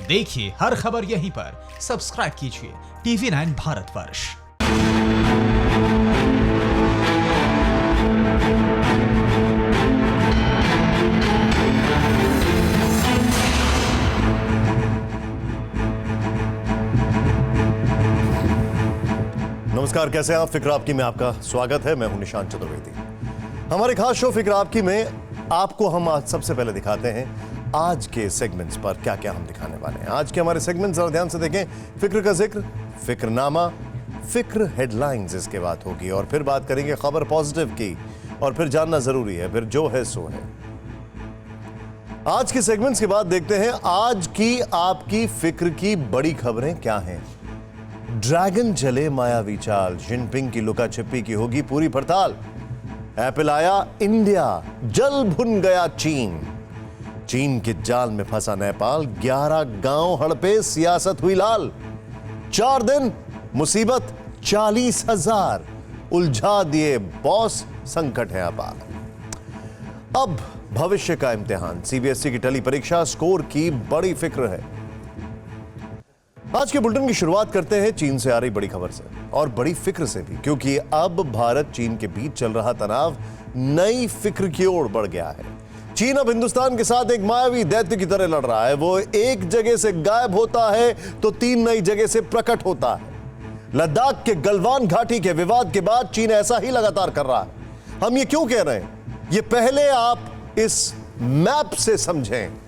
देखिए हर खबर यहीं पर। सब्सक्राइब कीजिए TV9 भारतवर्ष। नमस्कार, कैसे हैं आप? फिक्र आपकी में आपका स्वागत है। मैं हूं निशांत चतुर्वेदी। हमारे खास शो फिक्र आपकी में आपको हम आज सबसे पहले दिखाते हैं आज के सेगमेंट्स पर क्या क्या हम दिखाने वाले हैं। आज के हमारे सेगमेंट्स जरा ध्यान से देखें। फिक्र का जिक्र, फिक्रनामा, फिक्र हेडलाइंस, इसके बात होगी और फिर बात करेंगे खबर पॉजिटिव की और फिर जानना जरूरी है, फिर जो है सो है। आज के सेगमेंट्स के बाद देखते हैं आज की आपकी फिक्र की बड़ी खबरें क्या हैं। ड्रैगन चले मायावी चाल, जिनपिंग की लुका छिपी की होगी पूरी पड़ताल। एप्पल आया इंडिया, जल भुन गया चीन। चीन के जाल में फंसा नेपाल, 11 गांव हड़पे, सियासत हुई लाल। 4 दिन मुसीबत 40,000, उलझा दिए बॉस, संकट है अपार। अब भविष्य का इम्तिहान, सीबीएसई की टली परीक्षा स्कोर की बड़ी फिक्र है। आज के बुलेटिन की शुरुआत करते हैं चीन से आ रही बड़ी खबर से और बड़ी फिक्र से भी, क्योंकि अब भारत चीन के बीच चल रहा तनाव नई फिक्र की ओर बढ़ गया है। चीन अब हिंदुस्तान के साथ एक मायावी दैत्य की तरह लड़ रहा है। वो एक जगह से गायब होता है तो 3 नई जगह से प्रकट होता है। लद्दाख के गलवान घाटी के विवाद के बाद चीन ऐसा ही लगातार कर रहा है। हम ये क्यों कह रहे हैं, ये पहले आप इस मैप से समझें।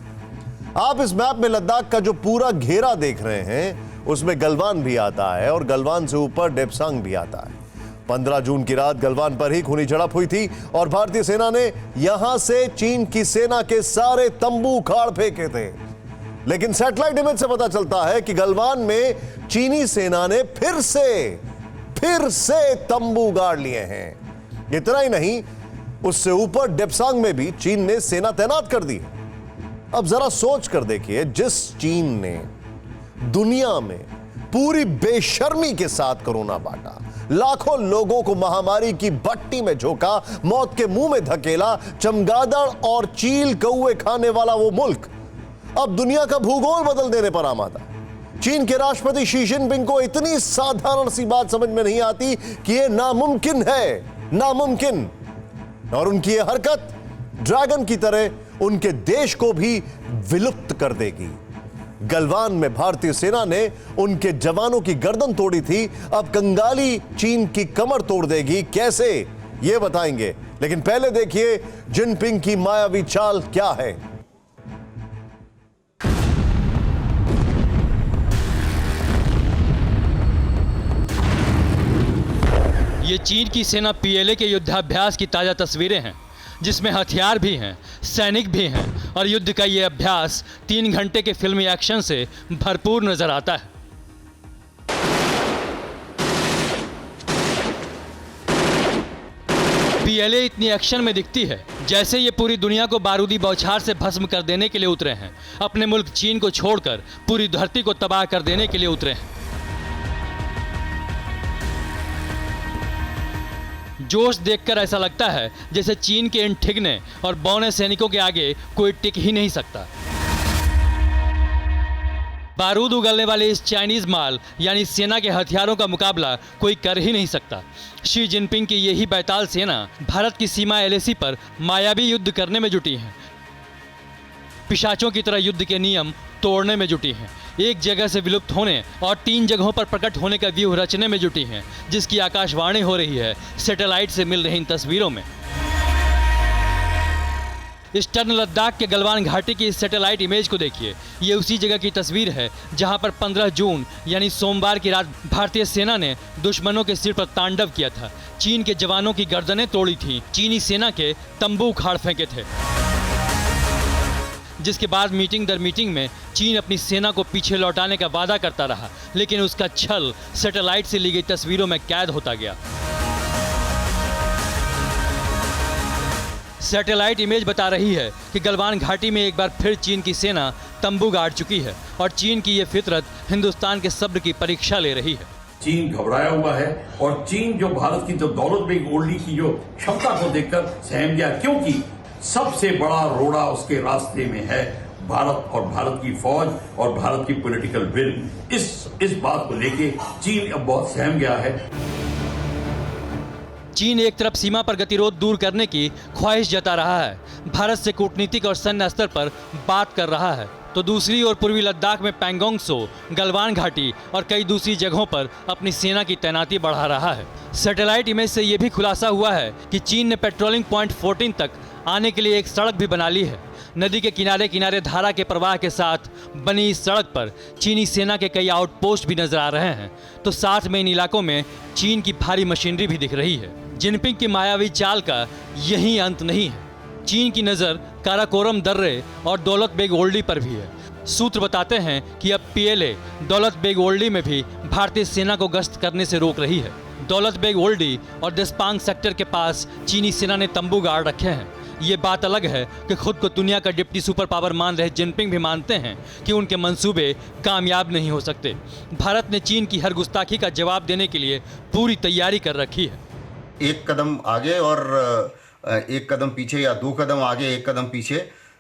आप इस मैप में लद्दाख का जो पूरा घेरा देख रहे हैं उसमें गलवान भी आता है और गलवान से ऊपर डेप्सांग भी आता है। 15 जून की रात गलवान पर ही खूनी झड़प हुई थी और भारतीय सेना ने यहां से चीन की सेना के सारे तंबू उखाड़ फेंके थे। लेकिन सैटेलाइट इमेज से पता चलता है कि गलवान में चीनी सेना ने फिर से तंबू गाड़ लिए हैं। इतना ही नहीं, उससे ऊपर डेप्सांग में भी चीन ने सेना तैनात कर दी। अब जरा सोच कर देखिए, जिस चीन ने दुनिया में पूरी बेशर्मी के साथ कोरोना बांटा, लाखों लोगों को महामारी की भट्टी में झोंका, मौत के मुंह में धकेला, चमगादड़ और चील कौवे खाने वाला वो मुल्क अब दुनिया का भूगोल बदल देने पर आमादा। चीन के राष्ट्रपति शी जिनपिंग को इतनी साधारण सी बात समझ में नहीं आती कि यह नामुमकिन है, नामुमकिन। और उनकी यह हरकत ड्रैगन की तरह उनके देश को भी विलुप्त कर देगी। गलवान में भारतीय सेना ने उनके जवानों की गर्दन तोड़ी थी, अब कंगाली चीन की कमर तोड़ देगी। कैसे, यह बताएंगे। लेकिन पहले देखिए जिनपिंग की मायावी चाल क्या है। ये चीन की सेना पीएलए के युद्धाभ्यास की ताजा तस्वीरें हैं, जिसमें हथियार भी हैं, सैनिक भी हैं और युद्ध का ये अभ्यास 3 घंटे के फिल्मी एक्शन से भरपूर नजर आता है। पीएलए इतनी एक्शन में दिखती है जैसे ये पूरी दुनिया को बारूदी बौछार से भस्म कर देने के लिए उतरे हैं। अपने मुल्क चीन को छोड़कर पूरी धरती को तबाह कर देने के लिए उतरे हैं। जोश देखकर ऐसा लगता है जैसे चीन के इन ठिगने और बौने सैनिकों के आगे कोई टिक ही नहीं सकता। बारूद उगलने वाले इस चाइनीज माल यानी सेना के हथियारों का मुकाबला कोई कर ही नहीं सकता। शी जिनपिंग की यही बैताल सेना भारत की सीमा एलएसी पर मायावी युद्ध करने में जुटी है। पिशाचों की तरह युद्ध के नियम तोड़ने में जुटी हैं। एक जगह से विलुप्त होने और 3 जगहों पर प्रकट होने का व्यूह रचने में जुटी हैं, जिसकी आकाशवाणी हो रही है सैटेलाइट से मिल रही इन तस्वीरों में। ईस्टर्न लद्दाख के गलवान घाटी की इस सैटेलाइट इमेज को देखिए। ये उसी जगह की तस्वीर है जहां पर 15 जून यानी सोमवार की रात भारतीय सेना ने दुश्मनों के सिर पर तांडव किया था। चीन के जवानों की गर्दनें तोड़ी थीं, चीनी सेना के तंबू उखाड़ फेंके थे, जिसके बाद मीटिंग दर मीटिंग में चीन अपनी सेना को पीछे लौटाने का वादा करता रहा, लेकिन उसका छल सैटेलाइट से ली गई तस्वीरों में कैद होता गया। सैटेलाइट इमेज बता रही है कि गलवान घाटी में एक बार फिर चीन की सेना तंबू गाड़ चुकी है और चीन की ये फितरत हिंदुस्तान के सब्र की परीक्षा ले रही है। चीन घबराया हुआ है और चीन जो भारत की जो दौलत में ओढ़ने की जो क्षमता को देखकर सहम गया, क्योंकि सबसे बड़ा रोड़ा उसके रास्ते में है, भारत और भारत की फौज और भारत की पॉलिटिकल विल, इस बात को लेके चीन अब बहुत सहम गया है। चीन एक तरफ सीमा पर गतिरोध दूर करने की ख्वाहिश जता रहा है, भारत से कूटनीतिक और सैन्य स्तर पर बात कर रहा है, तो दूसरी ओर पूर्वी लद्दाख में पैंगोंग त्सो, गलवान घाटी और कई दूसरी जगहों पर अपनी सेना की तैनाती बढ़ा रहा है। सैटेलाइट इमेज से यह भी खुलासा हुआ है कि चीन ने पेट्रोलिंग पॉइंट 14 तक आने के लिए एक सड़क भी बना ली है। नदी के किनारे किनारे धारा के प्रवाह के साथ बनी इस सड़क पर चीनी सेना के कई आउटपोस्ट भी नजर आ रहे हैं, तो साथ में इन इलाकों में चीन की भारी मशीनरी भी दिख रही है। जिनपिंग की मायावी चाल का यही अंत नहीं है, चीन की नज़र काराकोरम दर्रे और दौलत बेग ओल्डी पर भी है। सूत्र बताते हैं कि अब पीएलए दौलत बेग ओल्डी में भी भारतीय सेना को गश्त करने से रोक रही है। दौलत बेग ओल्डी और देस्पांग सेक्टर के पास चीनी सेना ने तंबू गाड़ रखे हैं। ये बात अलग है कि खुद को दुनिया का डिप्टी सुपर पावर मान रहे जिनपिंग भी मानते हैं कि उनके मंसूबे कामयाब नहीं हो सकते। भारत ने चीन की हर गुस्ताखी का जवाब देने के लिए पूरी तैयारी कर रखी है। एक कदम आगे और एक कदम पीछे, या 2 कदम आगे 1 कदम पीछे,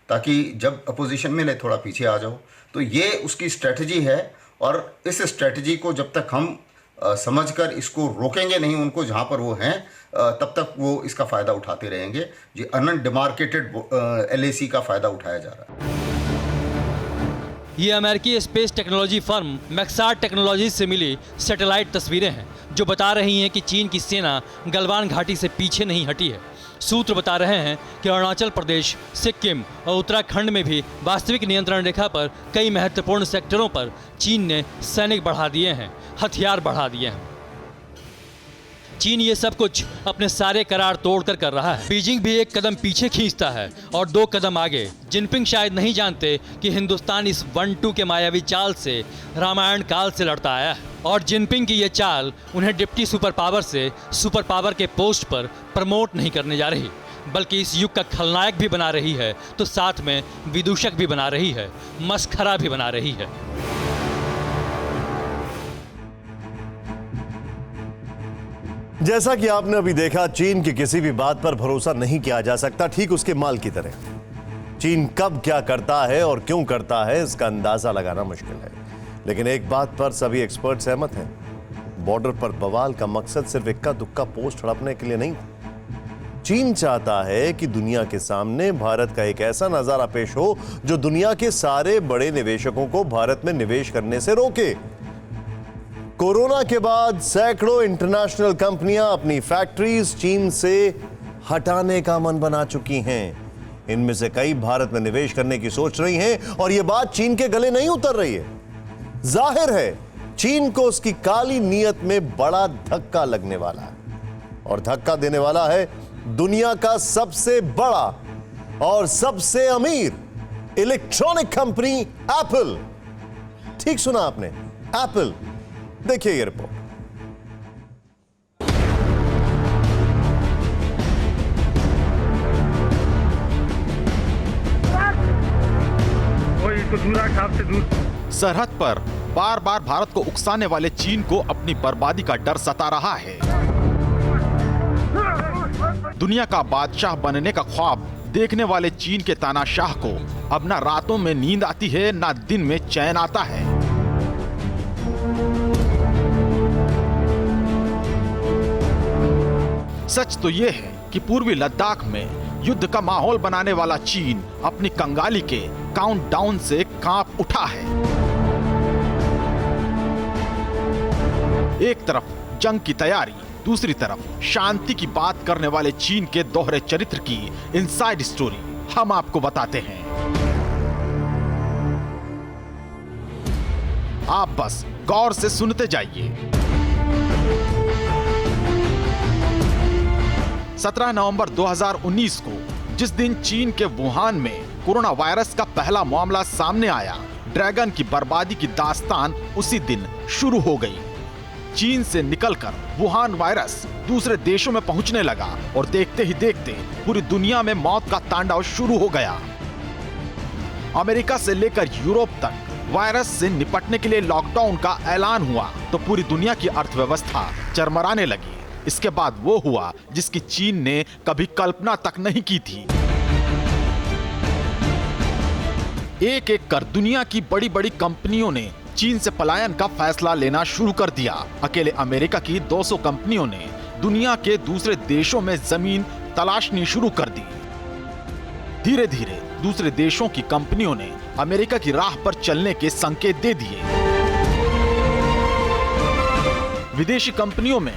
ताकि जब अपोजिशन मिले थोड़ा पीछे आ जाओ। तो ये उसकी स्ट्रेटजी है, और इस स्ट्रेटजी को जब तक हम समझकर इसको रोकेंगे नहीं उनको जहाँ पर वो हैं, तब तक वो इसका फ़ायदा उठाते रहेंगे। जी अनडिमार्केटेड LAC का फ़ायदा उठाया जा रहा है। ये अमेरिकी space technology firm Maxar technologies से मिली सैटेलाइट तस्वीरें हैं जो बता रही हैं कि चीन की सेना गलवान घाटी से पीछे नहीं हटी है। सूत्र बता रहे हैं कि अरुणाचल प्रदेश, सिक्किम और उत्तराखंड में भी वास्तविक नियंत्रण रेखा पर कई महत्वपूर्ण सेक्टरों पर चीन ने सैनिक बढ़ा दिए हैं, हथियार बढ़ा दिए हैं। चीन ये सब कुछ अपने सारे करार तोड़कर कर रहा है। बीजिंग भी एक कदम पीछे खींचता है और 2 कदम आगे। जिनपिंग शायद नहीं जानते कि हिंदुस्तान इस 1-2 के मायावी चाल से रामायण काल से लड़ता आया है, और जिनपिंग की ये चाल उन्हें डिप्टी सुपर पावर से सुपर पावर के पोस्ट पर प्रमोट नहीं करने जा रही, बल्कि इस युग का खलनायक भी बना रही है, तो साथ में विदूषक भी बना रही है, मस्खरा भी बना रही है। जैसा कि आपने अभी देखा, चीन की किसी भी बात पर भरोसा नहीं किया जा सकता, ठीक उसके माल की तरह। चीन कब क्या करता है और क्यों करता है, इसका अंदाजा लगाना मुश्किल है। लेकिन एक बात पर सभी एक्सपर्ट सहमत हैं, बॉर्डर पर बवाल का मकसद सिर्फ इक्का दुक्का पोस्ट हड़पने के लिए नहीं था। चीन चाहता है कि दुनिया के सामने भारत का एक ऐसा नजारा पेश हो जो दुनिया के सारे बड़े निवेशकों को भारत में निवेश करने से रोके। कोरोना के बाद सैकड़ों इंटरनेशनल कंपनियां अपनी फैक्ट्रीज चीन से हटाने का मन बना चुकी हैं। इनमें से कई भारत में निवेश करने की सोच रही हैं, और यह बात चीन के गले नहीं उतर रही है। जाहिर है चीन को उसकी काली नीयत में बड़ा धक्का लगने वाला है, और धक्का देने वाला है दुनिया का सबसे बड़ा और सबसे अमीर इलेक्ट्रॉनिक कंपनी एप्पल। ठीक सुना आपने, एप्पल। देखिए ये रिपोर्ट। सरहद पर बार बार भारत को उकसाने वाले चीन को अपनी बर्बादी का डर सता रहा है। दुनिया का बादशाह बनने का ख्वाब देखने वाले चीन के तानाशाह को अब ना रातों में नींद आती है, ना दिन में चैन आता है। सच तो यह है कि पूर्वी लद्दाख में युद्ध का माहौल बनाने वाला चीन अपनी कंगाली के काउंटडाउन से कांप उठा है। एक तरफ जंग की तैयारी, दूसरी तरफ शांति की बात करने वाले चीन के दोहरे चरित्र की इनसाइड स्टोरी हम आपको बताते हैं। आप बस गौर से सुनते जाइए। 17 नवंबर 2019 को जिस दिन चीन के वुहान में कोरोना वायरस का पहला मामला सामने आया, ड्रैगन की बर्बादी की दास्तान उसी दिन शुरू हो गई। चीन से निकलकर वुहान वायरस दूसरे देशों में पहुंचने लगा और देखते ही देखते पूरी दुनिया में मौत का तांडव शुरू हो गया। अमेरिका से लेकर यूरोप तक वायरस से निपटने के लिए लॉकडाउन का ऐलान हुआ तो पूरी दुनिया की अर्थव्यवस्था चरमराने लगी। इसके बाद वो हुआ जिसकी चीन ने कभी कल्पना तक नहीं की थी। एक एक कर दुनिया की बड़ी बड़ी कंपनियों ने चीन से पलायन का फैसला लेना शुरू कर दिया। अकेले अमेरिका की 200 कंपनियों ने दुनिया के दूसरे देशों में जमीन तलाशनी शुरू कर दी। धीरे धीरे दूसरे देशों की कंपनियों ने अमेरिका की राह पर चलने के संकेत दे दिए। विदेशी कंपनियों में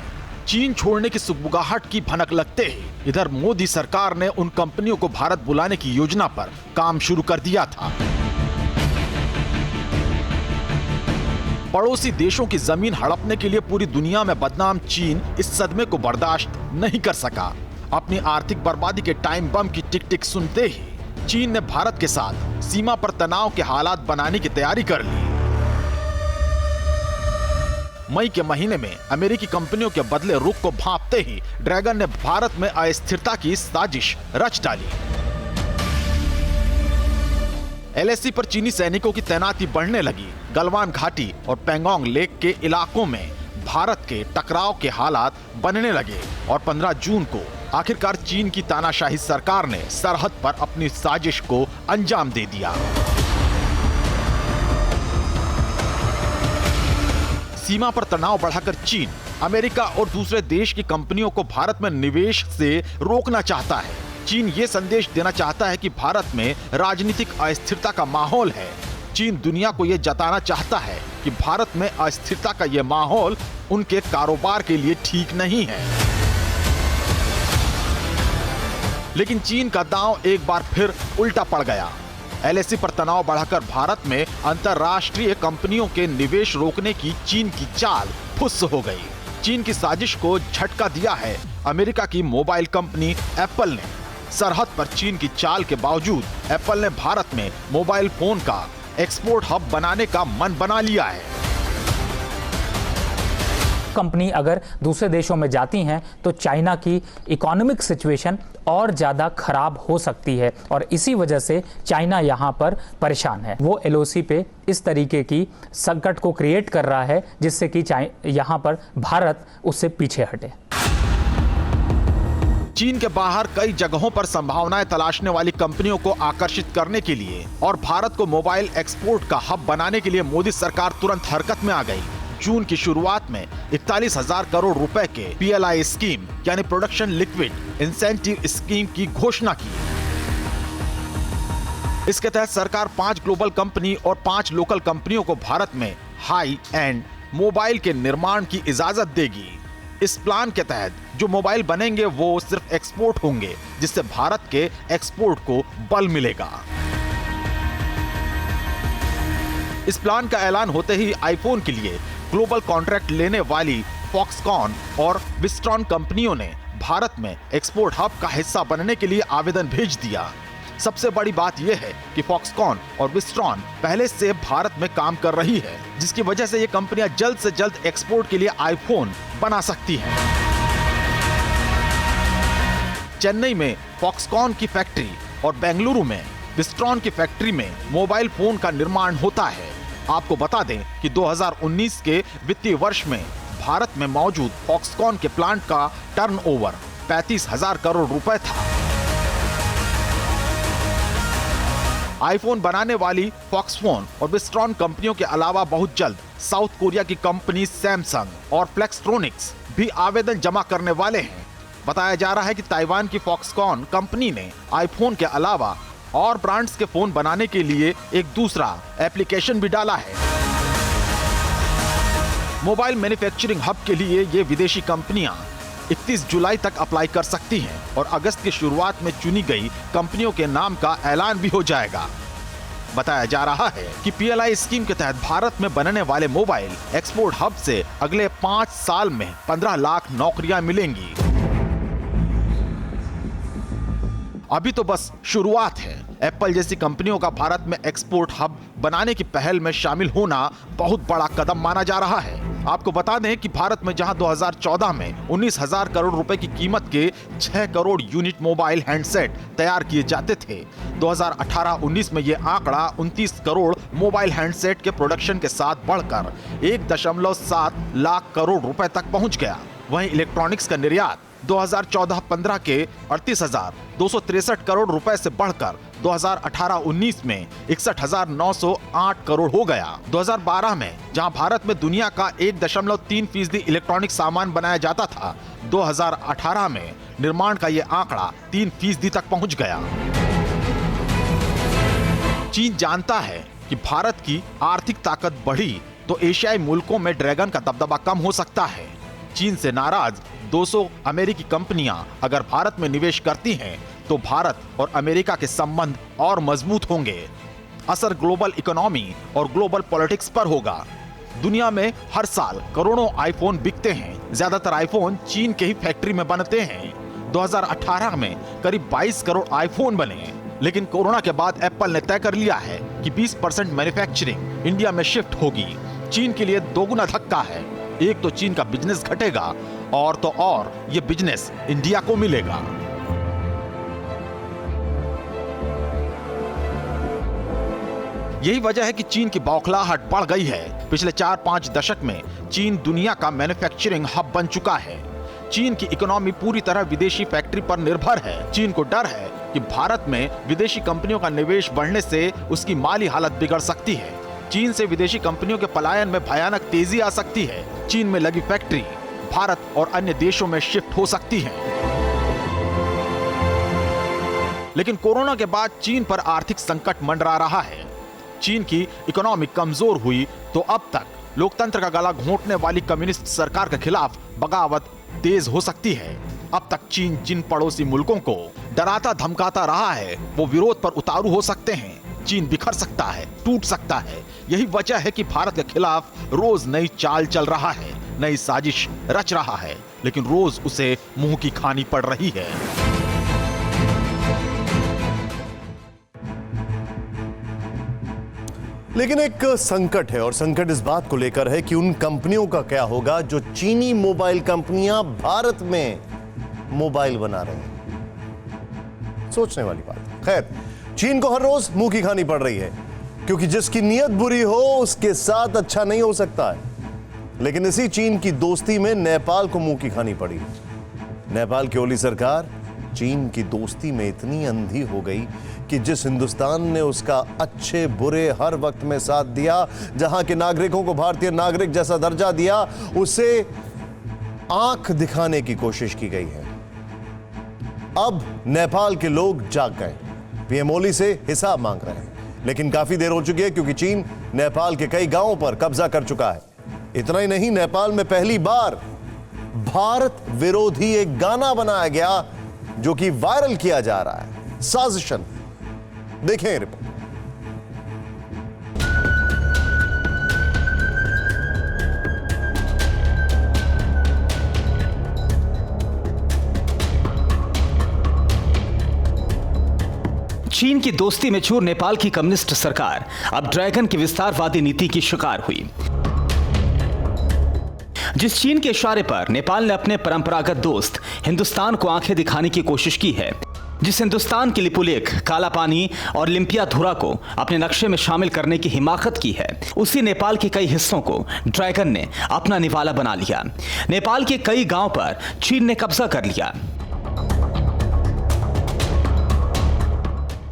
चीन छोड़ने की सुगबुगाहट की भनक लगते ही इधर मोदी सरकार ने उन कंपनियों को भारत बुलाने की योजना पर काम शुरू कर दिया था। पड़ोसी देशों की जमीन हड़पने के लिए पूरी दुनिया में बदनाम चीन इस सदमे को बर्दाश्त नहीं कर सका। अपनी आर्थिक बर्बादी के टाइम बम की टिक टिक सुनते ही चीन ने भारत के साथ सीमा पर तनाव के हालात बनाने की तैयारी कर ली। मई के महीने में अमेरिकी कंपनियों के बदले रुख को भांपते ही ड्रैगन ने भारत में अस्थिरता की साजिश रच डाली। एलएसी पर चीनी सैनिकों की तैनाती बढ़ने लगी। गलवान घाटी और पेंगोंग लेक के इलाकों में भारत के टकराव के हालात बनने लगे और 15 जून को आखिरकार चीन की तानाशाही सरकार ने सरहद पर अपनी साजिश को अंजाम दे दिया। सीमा पर तनाव बढ़ाकर चीन अमेरिका और दूसरे देश की कंपनियों को भारत में निवेश से रोकना चाहता है। चीन ये संदेश देना चाहता है कि भारत में राजनीतिक अस्थिरता का माहौल है। चीन दुनिया को ये जताना चाहता है कि भारत में अस्थिरता का ये माहौल उनके कारोबार के लिए ठीक नहीं है। लेकिन चीन का दांव एक बार फिर उल्टा पड़ गया। एलएसी पर तनाव बढ़ाकर भारत में अंतरराष्ट्रीय कंपनियों के निवेश रोकने की चीन की चाल फुस हो गई। चीन की साजिश को झटका दिया है अमेरिका की मोबाइल कंपनी एप्पल ने। सरहद पर चीन की चाल के बावजूद एप्पल ने भारत में मोबाइल फोन का एक्सपोर्ट हब बनाने का मन बना लिया है। कंपनी अगर दूसरे देशों में जाती हैं तो चाइना की इकोनॉमिक सिचुएशन और ज़्यादा खराब हो सकती है और इसी वजह से चाइना यहाँ पर परेशान है। वो एलओसी पे इस तरीके की संकट को क्रिएट कर रहा है जिससे कि यहाँ पर भारत उससे पीछे हटे। चीन के बाहर कई जगहों पर संभावनाएं तलाशने वाली कंपनियों को आकर्षित करने के लिए और भारत को मोबाइल एक्सपोर्ट का हब बनाने के लिए मोदी सरकार तुरंत हरकत में आ गई। जून की शुरुआत में 41,000 करोड़ रुपए के पीएलआई स्कीम यानी प्रोडक्शन लिक्विड इंसेंटिव स्कीम की घोषणा की। इसके तहत सरकार 5 ग्लोबल कंपनी और 5 लोकल कंपनियों को भारत में हाई एंड मोबाइल के निर्माण की इजाजत देगी। इस प्लान के तहत जो मोबाइल बनेंगे वो सिर्फ एक्सपोर्ट होंगे, जिससे भारत के एक्सपोर्ट को बल मिलेगा। इस प्लान का ऐलान होते ही आईफोन के लिए ग्लोबल कॉन्ट्रैक्ट लेने वाली फॉक्सकॉन और विस्ट्रॉन कंपनियों ने भारत में एक्सपोर्ट हब का हिस्सा बनने के लिए आवेदन भेज दिया। सबसे बड़ी बात यह है कि फॉक्सकॉन और विस्ट्रॉन पहले से भारत में काम कर रही है, जिसकी वजह से ये कंपनियां जल्द से जल्द एक्सपोर्ट के लिए आईफोन बना सकती हैं। चेन्नई में फॉक्सकॉन की फैक्ट्री और बेंगलुरु में विस्ट्रॉन की फैक्ट्री में मोबाइल फोन का निर्माण होता है। आपको बता दें कि 2019 के वित्तीय वर्ष में भारत में मौजूद फॉक्सकॉन के प्लांट का टर्नओवर 35,000 करोड़ रुपए था। आईफोन बनाने वाली फॉक्सफोन और विस्ट्रॉन कंपनियों के अलावा बहुत जल्द साउथ कोरिया की कंपनी सैमसंग और फ्लेक्सट्रॉनिक्स भी आवेदन जमा करने वाले हैं। बताया जा रहा है कि ताइवान की फॉक्सकॉन कंपनी ने आईफोन के अलावा और ब्रांड्स के फोन बनाने के लिए एक दूसरा एप्लीकेशन भी डाला है। मोबाइल मैन्युफैक्चरिंग हब के लिए ये विदेशी कंपनियां 31 जुलाई तक अप्लाई कर सकती हैं और अगस्त की शुरुआत में चुनी गई कंपनियों के नाम का ऐलान भी हो जाएगा। बताया जा रहा है कि पीएलआई स्कीम के तहत भारत में बनने वाले मोबाइल एक्सपोर्ट हब से अगले 5 साल में 15 लाख नौकरियां मिलेंगी। अभी तो बस शुरुआत है। एप्पल जैसी कंपनियों का भारत में एक्सपोर्ट हब बनाने की पहल में शामिल होना बहुत बड़ा कदम माना जा रहा है। आपको बता दें कि भारत में जहां 2014 में 19,000 करोड़ रुपए की कीमत के 6 करोड़ यूनिट मोबाइल हैंडसेट तैयार किए जाते थे, 2018-19 में यह आंकड़ा 29 करोड़ मोबाइल हैंडसेट के प्रोडक्शन के साथ बढ़कर 1.7 लाख करोड़ रुपए तक पहुंच गया। वहीं इलेक्ट्रॉनिक्स का निर्यात 2014-15 के 38,263 करोड़ रुपए से बढ़कर 2018-19 में 61,908 करोड़ हो गया। 2012 में जहां भारत में दुनिया का 1.3% इलेक्ट्रॉनिक सामान बनाया जाता था, 2018 में निर्माण का यह आंकड़ा 3% तक पहुंच गया। चीन जानता है कि भारत की आर्थिक ताकत बढ़ी तो एशियाई मुल्कों में ड्रैगन का दबदबा कम हो सकता है। चीन से नाराज 200 अमेरिकी कंपनियां अगर भारत में निवेश करती हैं तो भारत और अमेरिका के संबंध और मजबूत होंगे। असर ग्लोबल इकोनॉमी और ग्लोबल पॉलिटिक्स पर होगा। दुनिया में हर साल करोड़ों आईफोन बिकते हैं। ज्यादातर आईफोन चीन के ही फैक्ट्री में बनते हैं। 2018 में करीब 22 करोड़ आईफोन बने। लेकिन कोरोना के बाद एप्पल ने तय कर लिया है कि 20% मैन्युफैक्चरिंग इंडिया में शिफ्ट होगी। चीन के लिए दोगुना धक्का है। एक तो चीन का बिजनेस घटेगा और तो और ये बिजनेस इंडिया को मिलेगा। यही वजह है कि चीन की बौखलाहट बढ़ गई है। पिछले 4-5 दशक में चीन दुनिया का मैन्युफैक्चरिंग हब बन चुका है। चीन की इकोनॉमी पूरी तरह विदेशी फैक्ट्री पर निर्भर है। चीन को डर है कि भारत में विदेशी कंपनियों का निवेश बढ़ने से उसकी माली हालत बिगड़ सकती है। चीन से विदेशी कंपनियों के पलायन में भयानक तेजी आ सकती है। चीन में लगी फैक्ट्री भारत और अन्य देशों में शिफ्ट हो सकती है। लेकिन कोरोना के बाद चीन पर आर्थिक संकट मंडरा रहा है। चीन की इकोनॉमी कमजोर हुई तो अब तक लोकतंत्र का गला घोंटने वाली कम्युनिस्ट सरकार के खिलाफ बगावत तेज हो सकती है। अब तक चीन जिन पड़ोसी मुल्कों को डराता धमकाता रहा है वो विरोध पर उतारू हो सकते हैं। चीन बिखर सकता है, टूट सकता है। यही वजह है कि भारत के खिलाफ रोज नई चाल चल रहा है, नई साजिश रच रहा है, लेकिन रोज उसे मुंह की खानी पड़ रही है। लेकिन एक संकट है और संकट इस बात को लेकर है कि उन कंपनियों का क्या होगा जो चीनी मोबाइल कंपनियां भारत में मोबाइल बना रही हैं। सोचने वाली बात। खैर, चीन को हर रोज मुंह की खानी पड़ रही है क्योंकि जिसकी नीयत बुरी हो उसके साथ अच्छा नहीं हो सकता है। लेकिन इसी चीन की दोस्ती में नेपाल को मुंह की खानी पड़ी। नेपाल की ओली सरकार चीन की दोस्ती में इतनी अंधी हो गई कि जिस हिंदुस्तान ने उसका अच्छे बुरे हर वक्त में साथ दिया, जहां के नागरिकों को भारतीय नागरिक जैसा दर्जा दिया, उसे आंख दिखाने की कोशिश की गई है। अब नेपाल के लोग जाग गए, पीएम ओली से हिसाब मांग रहे हैं। लेकिन काफी देर हो चुकी है क्योंकि चीन नेपाल के कई गांवों पर कब्जा कर चुका है। इतना ही नहीं, नेपाल में पहली बार भारत विरोधी एक गाना बनाया गया जो कि वायरल किया जा रहा है। साजिशन। देखें रिपोर्ट। चीन की दोस्ती में चूर नेपाल की कम्युनिस्ट सरकार अब ड्रैगन की विस्तारवादी नीति की शिकार हुई। जिस चीन के इशारे पर नेपाल ने अपने परंपरागत दोस्त हिंदुस्तान को आंखें दिखाने की कोशिश की है, जिस हिंदुस्तान की लिपुलेख, काला पानी और लिम्पियाधुरा को अपने नक्शे में शामिल करने की हिमाकत की है, उसी नेपाल के कई हिस्सों को ड्रैगन ने अपना निवाला बना लिया। नेपाल के कई गांव पर चीन ने कब्जा कर लिया।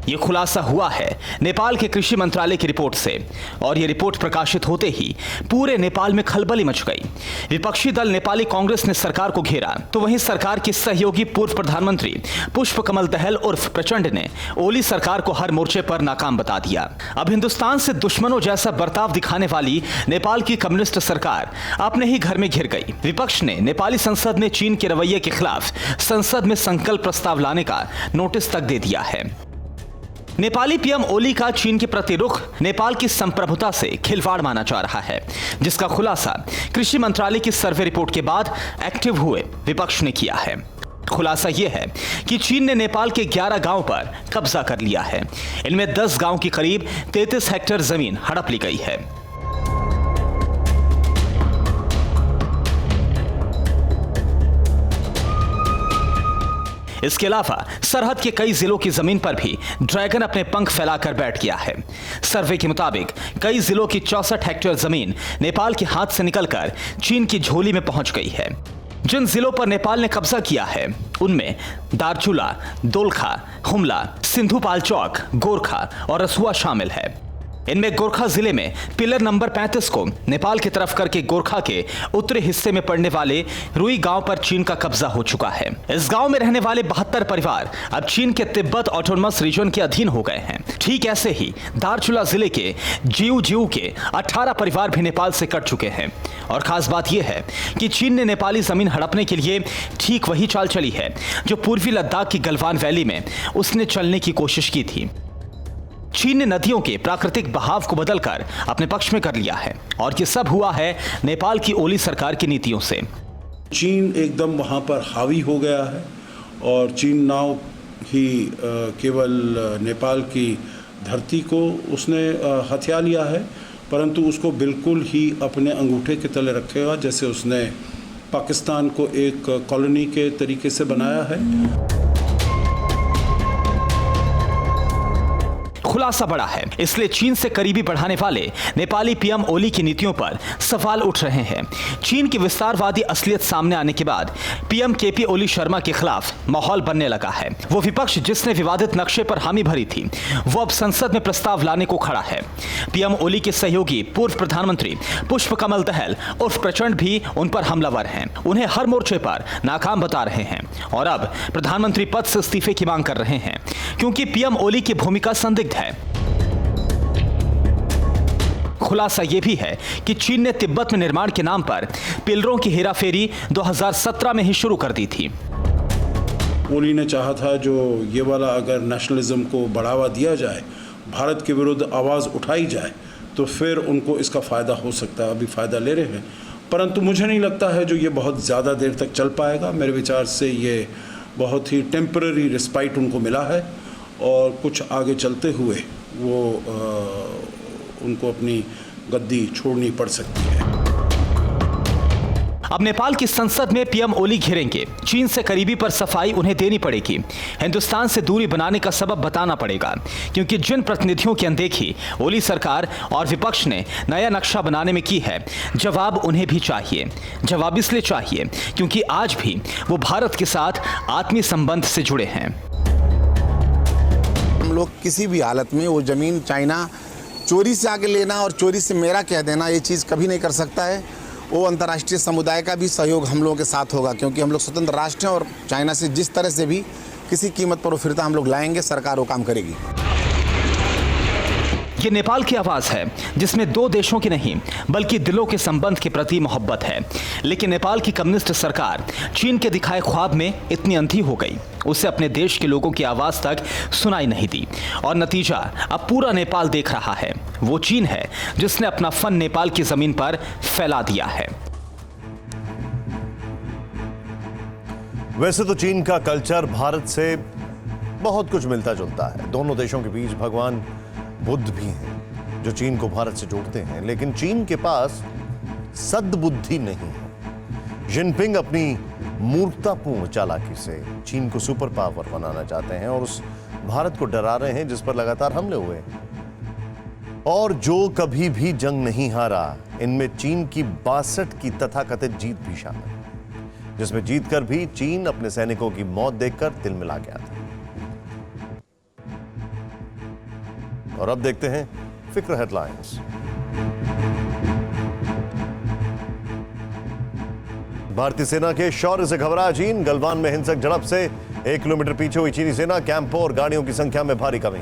यह खुलासा हुआ है नेपाल के कृषि मंत्रालय की रिपोर्ट से, और यह रिपोर्ट प्रकाशित होते ही पूरे नेपाल में खलबली मच गई। विपक्षी दल नेपाली कांग्रेस ने सरकार को घेरा, तो वहीं सरकार की सहयोगी पूर्व प्रधानमंत्री पुष्प कमल दहल उर्फ प्रचंड ने ओली सरकार को हर मोर्चे पर नाकाम बता दिया। अब हिंदुस्तान से दुश्मनों जैसा बर्ताव दिखाने वाली नेपाल की कम्युनिस्ट सरकार अपने ही घर में घिर गई। विपक्ष ने नेपाली संसद में चीन के रवैये के खिलाफ संसद में संकल्प प्रस्ताव लाने का नोटिस तक दे दिया है। नेपाली पीएम ओली का चीन के प्रति रुख नेपाल की संप्रभुता से खिलवाड़ माना जा रहा है, जिसका खुलासा कृषि मंत्रालय की सर्वे रिपोर्ट के बाद एक्टिव हुए विपक्ष ने किया है। खुलासा यह है कि चीन ने नेपाल के 11 गांव पर कब्जा कर लिया है। इनमें 10 गांव की करीब 33 हेक्टेयर जमीन हड़प ली गई है। इसके अलावा सरहद के कई जिलों की जमीन पर भी ड्रैगन अपने पंख फैलाकर बैठ गया है। सर्वे के मुताबिक कई जिलों की 64 हेक्टेयर जमीन नेपाल के हाथ से निकलकर चीन की झोली में पहुंच गई है। जिन जिलों पर नेपाल ने कब्जा किया है उनमें दार्चुला, दोलखा, हुमला, सिंधुपाल चौक, गोरखा और रसुआ शामिल है। इनमें गोरखा जिले में पिलर नंबर 35 को नेपाल की तरफ करके गोरखा के उत्तरी हिस्से में पड़ने वाले रुई गांव पर चीन का कब्जा हो चुका है। इस गांव में रहने वाले 72 परिवार अब चीन के तिब्बत ऑटोनमस रीजन के अधीन हो गए हैं। ठीक ऐसे ही दार्चुला जिले के जीव के 18 परिवार भी नेपाल से कट चुके हैं। और खास बात यह है कि चीन ने नेपाली जमीन हड़पने के लिए ठीक वही चाल चली है जो पूर्वी लद्दाख की गलवान वैली में उसने चलने की कोशिश की थी। चीन ने नदियों के प्राकृतिक बहाव को बदलकर अपने पक्ष में कर लिया है और ये सब हुआ है नेपाल की ओली सरकार की नीतियों से। चीन एकदम वहाँ पर हावी हो गया है और चीन नाव ही केवल नेपाल की धरती को उसने हथिया लिया है, परंतु उसको बिल्कुल ही अपने अंगूठे के तले रखेगा, जैसे उसने पाकिस्तान को एक कॉलोनी के तरीके से बनाया है। खुलासा बड़ा है, इसलिए चीन से करीबी बढ़ाने वाले नेपाली पीएम ओली की नीतियों पर सवाल उठ रहे हैं। चीन की विस्तारवादी असलियत सामने आने के बाद पीएम केपी ओली शर्मा के खिलाफ माहौल बनने लगा है। वो विपक्ष जिसने विवादित नक्शे पर हामी भरी थी वो अब संसद में प्रस्ताव लाने को खड़ा है। पीएम ओली के सहयोगी पूर्व प्रधानमंत्री पुष्पकमल दहल उर्फ प्रचंड भी उन पर हमलावर हैं। उन्हें हर मोर्चे पर नाकाम बता रहे हैं और अब प्रधानमंत्री पद से इस्तीफे की मांग कर रहे हैं क्योंकि पीएम ओली की भूमिका संदिग्ध है। खुलासा यह भी है कि चीन ने तिब्बत में निर्माण के नाम पर पिलरों की हेराफेरी 2017 में ही शुरू कर दी थी। ओली ने चाहा था जो ये वाला अगर नेशनलिज्म को बढ़ावा दिया जाए, भारत के विरुद्ध आवाज़ उठाई जाए, तो फिर उनको इसका फ़ायदा हो सकता है। अभी फ़ायदा ले रहे हैं, परंतु मुझे नहीं लगता है जो ये बहुत ज़्यादा देर तक चल पाएगा। मेरे विचार से ये बहुत ही टेम्पररी रिस्पाइट उनको मिला है और कुछ आगे चलते हुए वो उनको अपनी गद्दी छोड़नी पड़ सकती है। अब नेपाल की संसद में पीएम ओली घिरेंगे। चीन से करीबी पर सफाई उन्हें देनी पड़ेगी। हिंदुस्तान से दूरी बनाने का सबब बताना पड़ेगा क्योंकि जिन प्रतिनिधियों की अनदेखी ओली सरकार और विपक्ष ने नया नक्शा बनाने में की है, जवाब उन्हें भी चाहिए। जवाब इसलिए चाहिए क्योंकि आज भी वो भारत के साथ आत्मीय संबंध से जुड़े हैं। हम लोग किसी भी हालत में वो जमीन चाइना चोरी से आके लेना और चोरी से मेरा कह देना, ये चीज़ कभी नहीं कर सकता है। वो अंतर्राष्ट्रीय समुदाय का भी सहयोग हम लोगों के साथ होगा क्योंकि हम लोग स्वतंत्र राष्ट्र हैं और चाइना से जिस तरह से भी किसी कीमत पर वो फिरता हम लोग लाएंगे, सरकार वो काम करेगी। ये नेपाल की आवाज है जिसमें दो देशों की नहीं बल्कि दिलों के संबंध के प्रति मोहब्बत है। लेकिन नेपाल की कम्युनिस्ट सरकार चीन के दिखाए ख्वाब में इतनी अंधी हो गई, उसे अपने देश के लोगों की आवाज तक सुनाई नहीं दी और नतीजा अब पूरा नेपाल देख रहा है। वो चीन है जिसने अपना फन नेपाल की जमीन पर फैला दिया है। वैसे तो चीन का कल्चर भारत से बहुत कुछ मिलता जुलता है। दोनों देशों के बीच भगवान बुद्ध भी हैं जो चीन को भारत से जोड़ते हैं, लेकिन चीन के पास सद्बुद्धि नहीं है। जिनपिंग अपनी मूर्खतापूर्ण चालाकी से चीन को सुपर पावर बनाना चाहते हैं और उस भारत को डरा रहे हैं जिस पर लगातार हमले हुए। और जो कभी भी जंग नहीं हारा, इनमें चीन की 62 की तथाकथित जीत भी शामिल, जिसमें जीतकर भी चीन अपने सैनिकों की मौत देखकर तिलमिला गया था। और अब देखते हैं फिक्र हेडलाइंस। भारतीय सेना के शौर्य से घबराया चीन। गलवान में हिंसक झड़प से 1 किलोमीटर पीछे हुई चीनी सेना। कैंपों और गाड़ियों की संख्या में भारी कमी।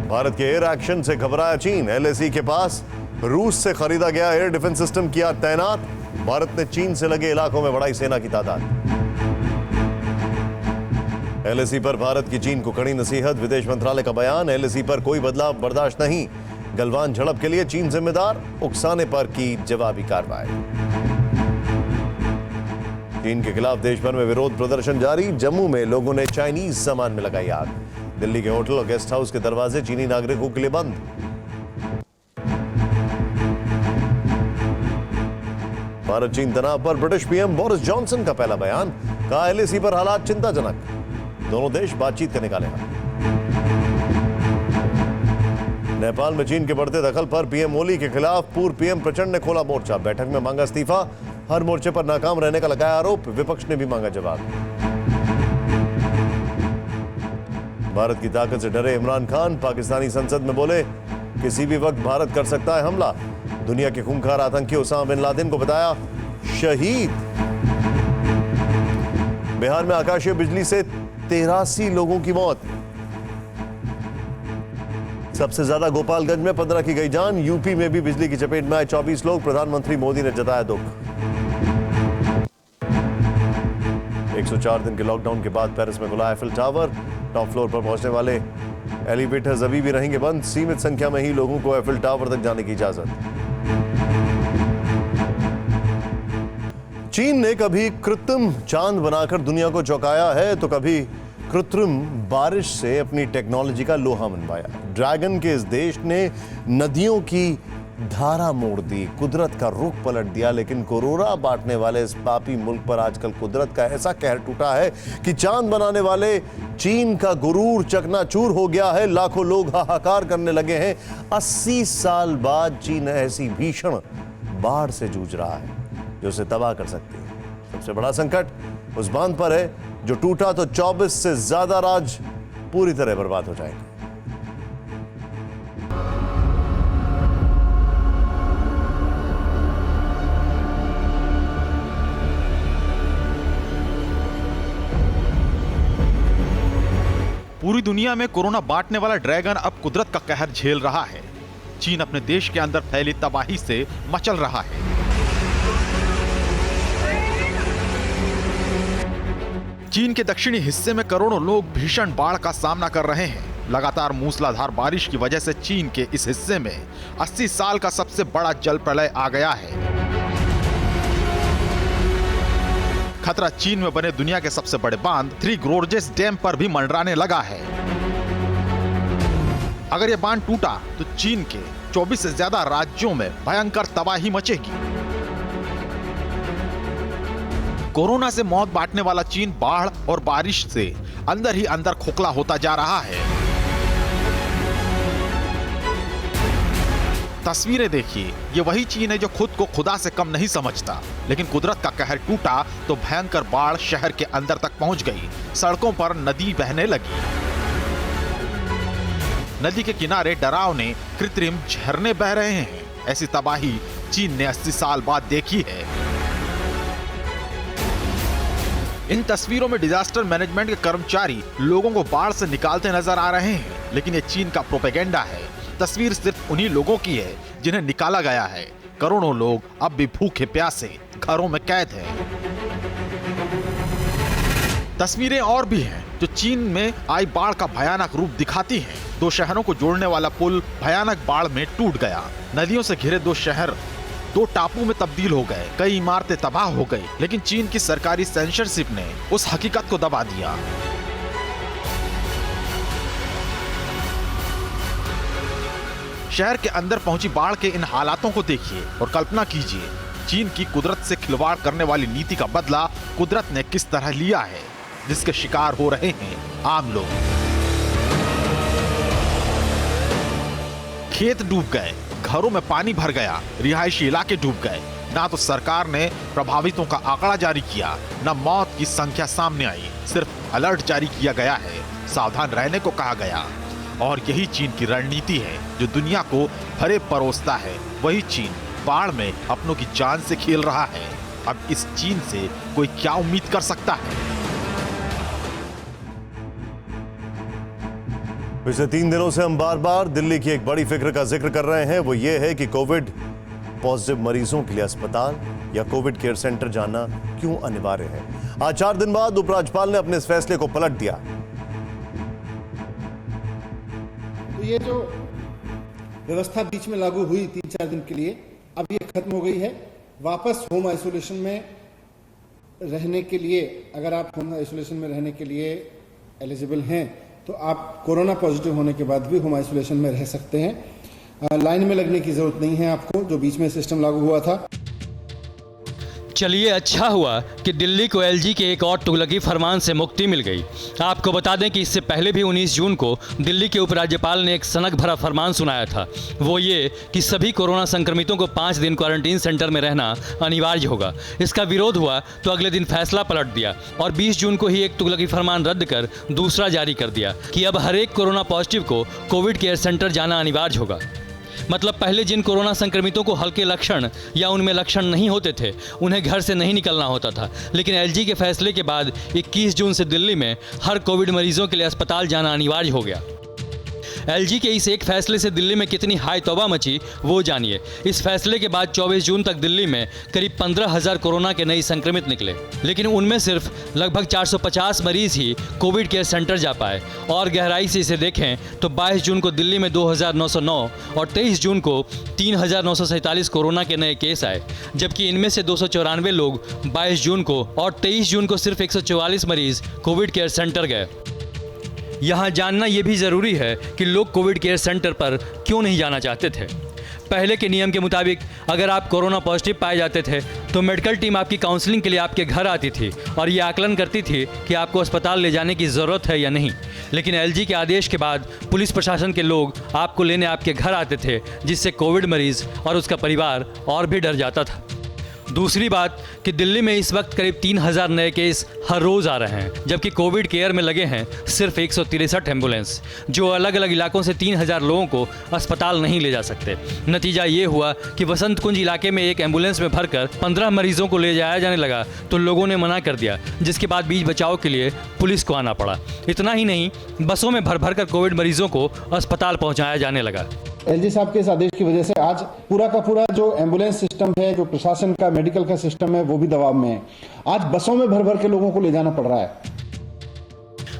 भारत के एयर एक्शन से घबराया चीन। एलएसी के पास रूस से खरीदा गया एयर डिफेंस सिस्टम किया तैनात। भारत ने चीन से लगे इलाकों में बढ़ाई सेना की तादाद। एलएसी पर भारत की चीन को कड़ी नसीहत। विदेश मंत्रालय का बयान, एलएसी पर कोई बदलाव बर्दाश्त नहीं। गलवान झड़प के लिए चीन जिम्मेदार, उकसाने पर की जवाबी कार्रवाई। चीन के खिलाफ देश भर में विरोध प्रदर्शन जारी। जम्मू में लोगों ने चाइनीज सामान में लगाई आग। दिल्ली के होटल और गेस्ट हाउस के दरवाजे चीनी नागरिकों के लिए बंद। भारत चीन तनाव पर ब्रिटिश पीएम बोरिस जॉनसन का पहला बयान। कहा एलएसी पर हालात चिंताजनक, दोनों देश बातचीत करने का निकाले। नेपाल में चीन के बढ़ते दखल पर पीएम ओली के खिलाफ पूर्व पीएम प्रचंड ने खोला मोर्चा। बैठक में मांगा इस्तीफा। हर मोर्चे पर नाकाम रहने का लगाया आरोप, विपक्ष ने भी मांगा जवाब। भारत की ताकत से डरे इमरान खान पाकिस्तानी संसद में बोले, किसी भी वक्त भारत कर सकता है हमला। दुनिया के खूंखार आतंकी ओसामा बिन लादेन को बताया शहीद। बिहार में आकाशीय बिजली से 83 लोगों की मौत। सबसे ज्यादा गोपालगंज में 15 की गई जान। यूपी में भी बिजली की चपेट में आए 24 लोग। प्रधानमंत्री मोदी ने जताया दुख। 104 दिन के लॉकडाउन के बाद पेरिस में खुला आईफिल टावर। टॉप फ्लोर पर पहुंचने वाले एलिवेटर्स अभी भी रहेंगे बंद। सीमित संख्या में ही लोगों को आईफिल टावर तक जाने की इजाजत। चीन ने कभी कृत्रिम चांद बनाकर दुनिया को चौंकाया है तो कभी कृत्रिम बारिश से अपनी टेक्नोलॉजी का लोहा मनवाया। ड्रैगन के इस देश ने नदियों की धारा मोड़ दी, कुदरत का रुख पलट दिया। लेकिन कोरोना बांटने वाले इस पापी मुल्क पर आजकल कुदरत का ऐसा कहर टूटा है कि चांद बनाने वाले चीन का गुरूर चकनाचूर हो गया है। लाखों लोग हाहाकार करने लगे हैं। 80 साल बाद चीन ऐसी भीषण बाढ़ से जूझ रहा है जो उसे तबाह कर सकती है। सबसे बड़ा संकट उस बांध पर है जो टूटा तो 24 से ज्यादा राज्य पूरी तरह बर्बाद हो जाएंगे। पूरी दुनिया में कोरोना बांटने वाला ड्रैगन अब कुदरत का कहर झेल रहा है। चीन अपने देश के अंदर फैली तबाही से मचल रहा है। चीन के दक्षिणी हिस्से में करोड़ों लोग भीषण बाढ़ का सामना कर रहे हैं। लगातार मूसलाधार बारिश की वजह से चीन के इस हिस्से में 80 साल का सबसे बड़ा जल प्रलय आ गया है। खतरा चीन में बने दुनिया के सबसे बड़े बांध थ्री गोर्जेस डैम पर भी मंडराने लगा है। अगर यह बांध टूटा तो चीन के 24 से ज्यादा राज्यों में भयंकर तबाही मचेगी। कोरोना से मौत बांटने वाला चीन बाढ़ और बारिश से अंदर ही अंदर खोखला होता जा रहा है। तस्वीरें देखिए, ये वही चीन है जो खुद को खुदा से कम नहीं समझता। लेकिन कुदरत का कहर टूटा तो भयंकर बाढ़ शहर के अंदर तक पहुंच गई। सड़कों पर नदी बहने लगी। नदी के किनारे डरावने कृत्रिम झरने बह रहे हैं। ऐसी तबाही चीन ने 80 साल बाद देखी है। इन तस्वीरों में डिजास्टर मैनेजमेंट के कर्मचारी लोगों को बाढ़ से निकालते नजर आ रहे हैं। लेकिन ये चीन का प्रोपेगेंडा है। तस्वीर सिर्फ उन्हीं लोगों की है जिन्हें निकाला गया है। करोड़ों लोग अब भी भूखे प्यासे घरों में कैद हैं। तस्वीरें और भी हैं जो चीन में आई बाढ़ का भयानक रूप दिखाती हैं। 2 शहरों को जोड़ने वाला पुल भयानक बाढ़ में टूट गया। नदियों से घिरे 2 शहर 2 टापू में तब्दील हो गए। कई इमारतें तबाह हो गई। लेकिन चीन की सरकारी सेंसरशिप ने उस हकीकत को दबा दिया। शहर के अंदर पहुंची बाढ़ के इन हालातों को देखिए और कल्पना कीजिए चीन की कुदरत से खिलवाड़ करने वाली नीति का बदला कुदरत ने किस तरह लिया है, जिसके शिकार हो रहे हैं आम लोग। खेत डूब गए, घरों में पानी भर गया, रिहायशी इलाके डूब गए। ना तो सरकार ने प्रभावितों का आंकड़ा जारी किया, ना मौत की संख्या सामने आई। सिर्फ अलर्ट जारी किया गया है, सावधान रहने को कहा गया। और यही चीन की रणनीति है जो दुनिया को भरे परोसता है। वही चीन बाढ़ में अपनों की जान से खेल रहा है। अब इस चीन से कोई क्या उम्मीद कर सकता है? पिछले 3 दिनों से हम बार बार दिल्ली की एक बड़ी फिक्र का जिक्र कर रहे हैं। वो ये है कि कोविड पॉजिटिव मरीजों के लिए अस्पताल या कोविड केयर सेंटर जाना क्यों अनिवार्य है। आज 4 दिन बाद उपराज्यपाल ने अपने इस फैसले को पलट दिया। तो ये जो व्यवस्था बीच में लागू हुई 3-4 दिन के लिए, अब ये खत्म हो गई है। वापस होम आइसोलेशन में रहने के लिए, अगर आप होम आइसोलेशन में रहने के लिए एलिजिबल हैं तो आप कोरोना पॉजिटिव होने के बाद भी होम आइसोलेशन में रह सकते हैं। लाइन में लगने की जरूरत नहीं है आपको, जो बीच में सिस्टम लागू हुआ था। चलिए, अच्छा हुआ कि दिल्ली को एलजी के एक और तुगलकी फरमान से मुक्ति मिल गई। आपको बता दें कि इससे पहले भी 19 जून को दिल्ली के उपराज्यपाल ने एक सनक भरा फरमान सुनाया था। वो ये कि सभी कोरोना संक्रमितों को 5 दिन क्वारंटीन सेंटर में रहना अनिवार्य होगा। इसका विरोध हुआ तो अगले दिन फैसला पलट दिया और 20 जून को ही एक तुगलकी फरमान रद्द कर दूसरा जारी कर दिया कि अब हर एक कोरोना पॉजिटिव को कोविड केयर सेंटर जाना अनिवार्य होगा। मतलब पहले जिन कोरोना संक्रमितों को हल्के लक्षण या उनमें लक्षण नहीं होते थे उन्हें घर से नहीं निकलना होता था, लेकिन एलजी के फैसले के बाद 21 जून से दिल्ली में हर कोविड मरीजों के लिए अस्पताल जाना अनिवार्य हो गया। एलजी के इस एक फैसले से दिल्ली में कितनी हाई तौबा मची वो जानिए। इस फैसले के बाद 24 जून तक दिल्ली में करीब 15,000 कोरोना के नए संक्रमित निकले, लेकिन उनमें सिर्फ लगभग 450 मरीज ही कोविड केयर सेंटर जा पाए। और गहराई से इसे देखें तो 22 जून को दिल्ली में 2,909 और 23 जून को 3,947 कोरोना के नए केस आए, जबकि इनमें से 294 लोग 22 जून को और 23 जून को सिर्फ 144 मरीज कोविड केयर सेंटर गए। यहाँ जानना ये भी ज़रूरी है कि लोग कोविड केयर सेंटर पर क्यों नहीं जाना चाहते थे। पहले के नियम के मुताबिक अगर आप कोरोना पॉजिटिव पाए जाते थे तो मेडिकल टीम आपकी काउंसलिंग के लिए आपके घर आती थी और ये आकलन करती थी कि आपको अस्पताल ले जाने की ज़रूरत है या नहीं। लेकिन एलजी के आदेश के बाद पुलिस प्रशासन के लोग आपको लेने आपके घर आते थे, जिससे कोविड मरीज़ और उसका परिवार और भी डर जाता था। दूसरी बात कि दिल्ली में इस वक्त करीब 3,000 नए केस हर रोज़ आ रहे हैं, जबकि कोविड केयर में लगे हैं सिर्फ 163 एम्बुलेंस, जो अलग अलग इलाकों से 3,000 लोगों को अस्पताल नहीं ले जा सकते। नतीजा ये हुआ कि वसंत कुंज इलाके में एक एम्बुलेंस में भरकर 15 मरीजों को ले जाया जाने लगा तो लोगों ने मना कर दिया, जिसके बाद बीच बचाव के लिए पुलिस को आना पड़ा। इतना ही नहीं, बसों में भर भर कर कोविड मरीजों को अस्पताल पहुँचाया जाने लगा। एलजी साहब के इस आदेश की वजह से आज पूरा का पूरा जो एम्बुलेंस सिस्टम है, जो प्रशासन का मेडिकल का सिस्टम है, वो भी दबाव में है। आज बसों में भर भर के लोगों को ले जाना पड़ रहा है।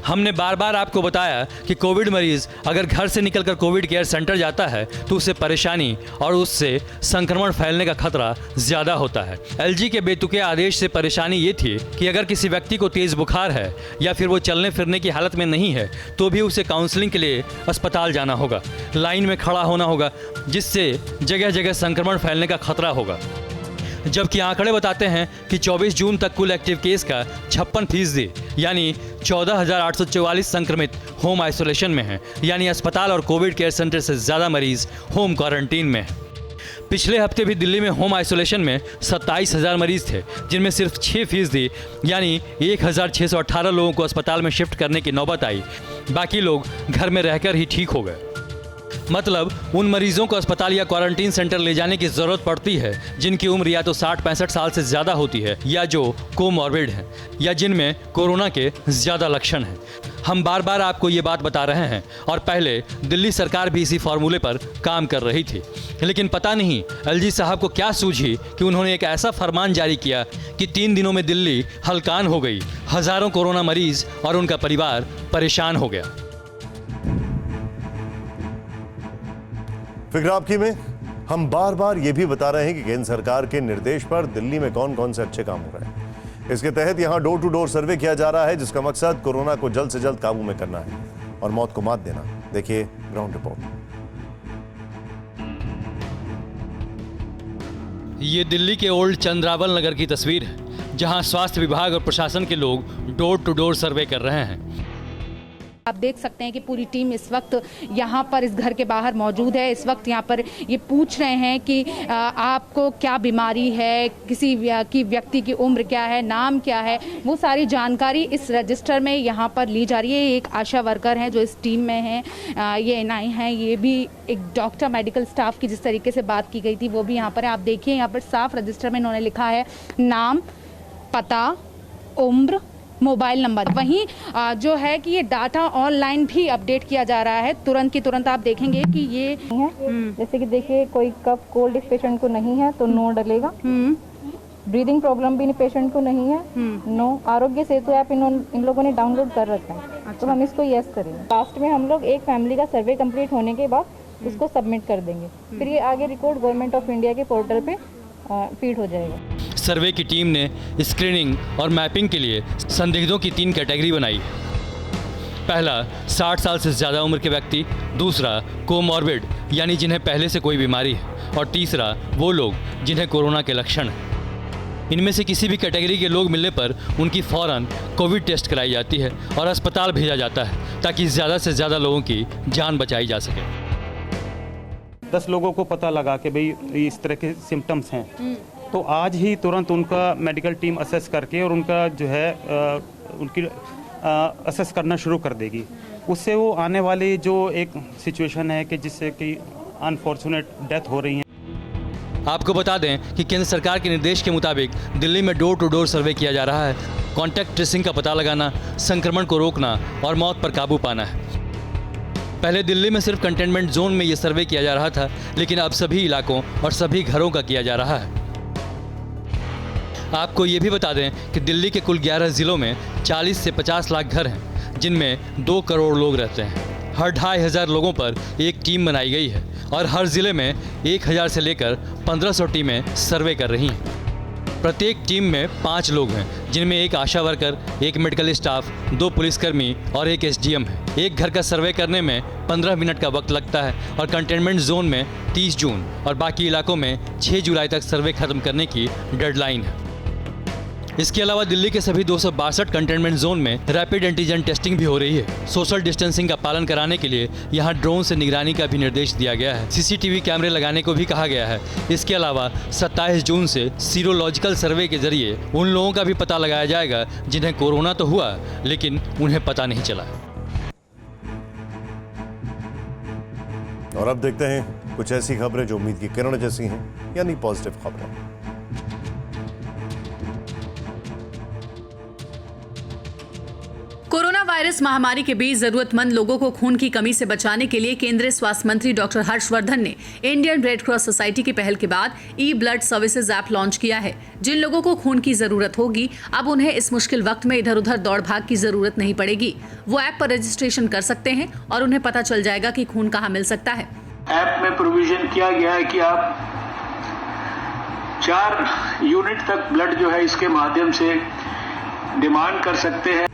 हमने बार बार आपको बताया कि कोविड मरीज अगर घर से निकलकर कोविड केयर सेंटर जाता है तो उसे परेशानी और उससे संक्रमण फैलने का खतरा ज़्यादा होता है। एलजी के बेतुके आदेश से परेशानी ये थी कि अगर किसी व्यक्ति को तेज़ बुखार है या फिर वो चलने फिरने की हालत में नहीं है तो भी उसे काउंसलिंग के लिए अस्पताल जाना होगा, लाइन में खड़ा होना होगा, जिससे जगह जगह संक्रमण फैलने का खतरा होगा। जबकि आंकड़े बताते हैं कि 24 जून तक कुल एक्टिव केस का 56% यानी 14,844 संक्रमित होम आइसोलेशन में हैं, यानी अस्पताल और कोविड केयर सेंटर से ज़्यादा मरीज होम क्वारंटीन में हैं। पिछले हफ्ते भी दिल्ली में होम आइसोलेशन में 27,000 मरीज थे, जिनमें सिर्फ 6% यानी 1,618 लोगों को अस्पताल में शिफ्ट करने की नौबत आई। बाकी लोग घर में रहकर ही ठीक हो गए। मतलब उन मरीजों को अस्पताल या क्वारंटीन सेंटर ले जाने की ज़रूरत पड़ती है जिनकी उम्र या तो 60-65 साल से ज़्यादा होती है या जो कोमॉर्बिड हैं या जिनमें कोरोना के ज़्यादा लक्षण हैं। हम बार बार आपको ये बात बता रहे हैं और पहले दिल्ली सरकार भी इसी फार्मूले पर काम कर रही थी, लेकिन पता नहीं एलजी साहब को क्या सूझी कि उन्होंने एक ऐसा फरमान जारी किया कि 3 दिनों में दिल्ली हलकान हो गई। हज़ारों कोरोना मरीज और उनका परिवार परेशान हो गया। फिक्र आपकी में हम बार बार ये भी बता रहे हैं कि केंद्र सरकार के निर्देश पर दिल्ली में कौन कौन से अच्छे काम हो रहे हैं। इसके तहत यहां डोर टू डोर सर्वे किया जा रहा है, जिसका मकसद कोरोना को जल्द से जल्द काबू में करना है और मौत को मात देना। देखिए ग्राउंड रिपोर्ट। ये दिल्ली के ओल्ड चंद्रावल नगर की तस्वीर है, जहां स्वास्थ्य विभाग और प्रशासन के लोग डोर टू डोर सर्वे कर रहे हैं। आप देख सकते हैं कि पूरी टीम इस वक्त यहाँ पर इस घर के बाहर मौजूद है। इस वक्त यहाँ पर ये पूछ रहे हैं कि आपको क्या बीमारी है, किसी की व्यक्ति की उम्र क्या है, नाम क्या है, वो सारी जानकारी इस रजिस्टर में यहाँ पर ली जा रही है। एक आशा वर्कर हैं जो इस टीम में हैं, ये एनआई हैं, ये भी एक डॉक्टर मेडिकल स्टाफ की जिस तरीके से बात की गई थी वो भी यहाँ पर है। आप देखिए यहाँ पर साफ रजिस्टर में इन्होंने लिखा है नाम, पता, उम्र, मोबाइल नंबर। वहीं जो है कि ये डाटा ऑनलाइन भी अपडेट किया जा रहा है। तुरंत की तुरंत आप देखेंगे कि ये है, जैसे कि देखिए कोई कफ कोल्ड इस पेशेंट को नहीं है तो नो डलेगा। ब्रीदिंग प्रॉब्लम भी पेशेंट को नहीं है, नो। आरोग्य सेतु ऐप इन लोगों ने डाउनलोड कर रखा है, तो हम इसको यस करेंगे। लास्ट में हम लोग एक फैमिली का सर्वे कंप्लीट होने के बाद उसको सबमिट कर देंगे, फिर ये आगे रिकॉर्ड गवर्नमेंट ऑफ इंडिया के पोर्टल पे फीड हो जाएगा। सर्वे की टीम ने स्क्रीनिंग और मैपिंग के लिए संदिग्धों की 3 कैटेगरी बनाई है। पहला 60 साल से ज़्यादा उम्र के व्यक्ति, दूसरा कोमॉर्बिड यानी जिन्हें पहले से कोई बीमारी है, और तीसरा वो लोग जिन्हें कोरोना के लक्षण हैं। इनमें से किसी भी कैटेगरी के लोग मिलने पर उनकी फौरन कोविड टेस्ट कराई जाती है और अस्पताल भेजा जाता है ताकि ज़्यादा से ज़्यादा लोगों की जान बचाई जा सके। 10 लोगों को पता लगा कि भाई इस तरह के सिम्टम्स हैं, तो आज ही तुरंत उनका मेडिकल टीम असेस करके और उनका जो है उनकी असेस करना शुरू कर देगी। उससे वो आने वाली जो एक सिचुएशन है कि जिससे कि अनफॉर्चुनेट डेथ हो रही है। आपको बता दें कि केंद्र सरकार के निर्देश के मुताबिक दिल्ली में डोर टू डोर सर्वे किया जा रहा है। कॉन्टैक्ट ट्रेसिंग का पता लगाना, संक्रमण को रोकना और मौत पर काबू पाना है। पहले दिल्ली में सिर्फ कंटेनमेंट जोन में ये सर्वे किया जा रहा था, लेकिन अब सभी इलाकों और सभी घरों का किया जा रहा है। आपको ये भी बता दें कि दिल्ली के कुल 11 जिलों में 40 से 50 लाख घर हैं, जिनमें 2 करोड़ लोग रहते हैं। हर 2,500 लोगों पर एक टीम बनाई गई है और हर जिले में 1000 से लेकर 1500 टीमें सर्वे कर रही हैं। प्रत्येक टीम में 5 लोग हैं, जिनमें एक आशा वर्कर, एक मेडिकल स्टाफ, 2 पुलिसकर्मी और एक SDM है। एक घर का सर्वे करने में 15 मिनट का वक्त लगता है और कंटेनमेंट जोन में 30 जून और बाकी इलाकों में 6 जुलाई तक सर्वे खत्म करने की डेडलाइन है। इसके अलावा दिल्ली के सभी 262 कंटेनमेंट जोन में रैपिड एंटीजन टेस्टिंग भी हो रही है। सोशल डिस्टेंसिंग का पालन कराने के लिए यहां ड्रोन से निगरानी का भी निर्देश दिया गया है। CCTV कैमरे लगाने को भी कहा गया है। इसके अलावा 27 जून से सीरोलॉजिकल सर्वे के जरिए उन लोगों का भी पता लगाया जाएगा जिन्हें कोरोना तो हुआ लेकिन उन्हें पता नहीं चला। और अब देखते हैं कुछ ऐसी खबरें जो उम्मीद की किरण जैसी हैं, यानी पॉजिटिव खबरें। कोरोना वायरस महामारी के बीच जरूरतमंद लोगों को खून की कमी से बचाने के लिए केंद्रीय स्वास्थ्य मंत्री डॉक्टर हर्षवर्धन ने इंडियन रेड क्रॉस सोसाइटी की पहल के बाद ई-ब्लड सर्विसेज ऐप लॉन्च किया है। जिन लोगों को खून की जरूरत होगी, अब उन्हें इस मुश्किल वक्त में इधर उधर दौड़ भाग की जरूरत नहीं पड़ेगी। वो ऐप पर रजिस्ट्रेशन कर सकते हैं और उन्हें पता चल जाएगा कि खून कहाँ मिल सकता है। ऐप में प्रोविजन किया गया है कि आप 4 यूनिट तक ब्लड जो है इसके माध्यम से डिमांड कर सकते हैं।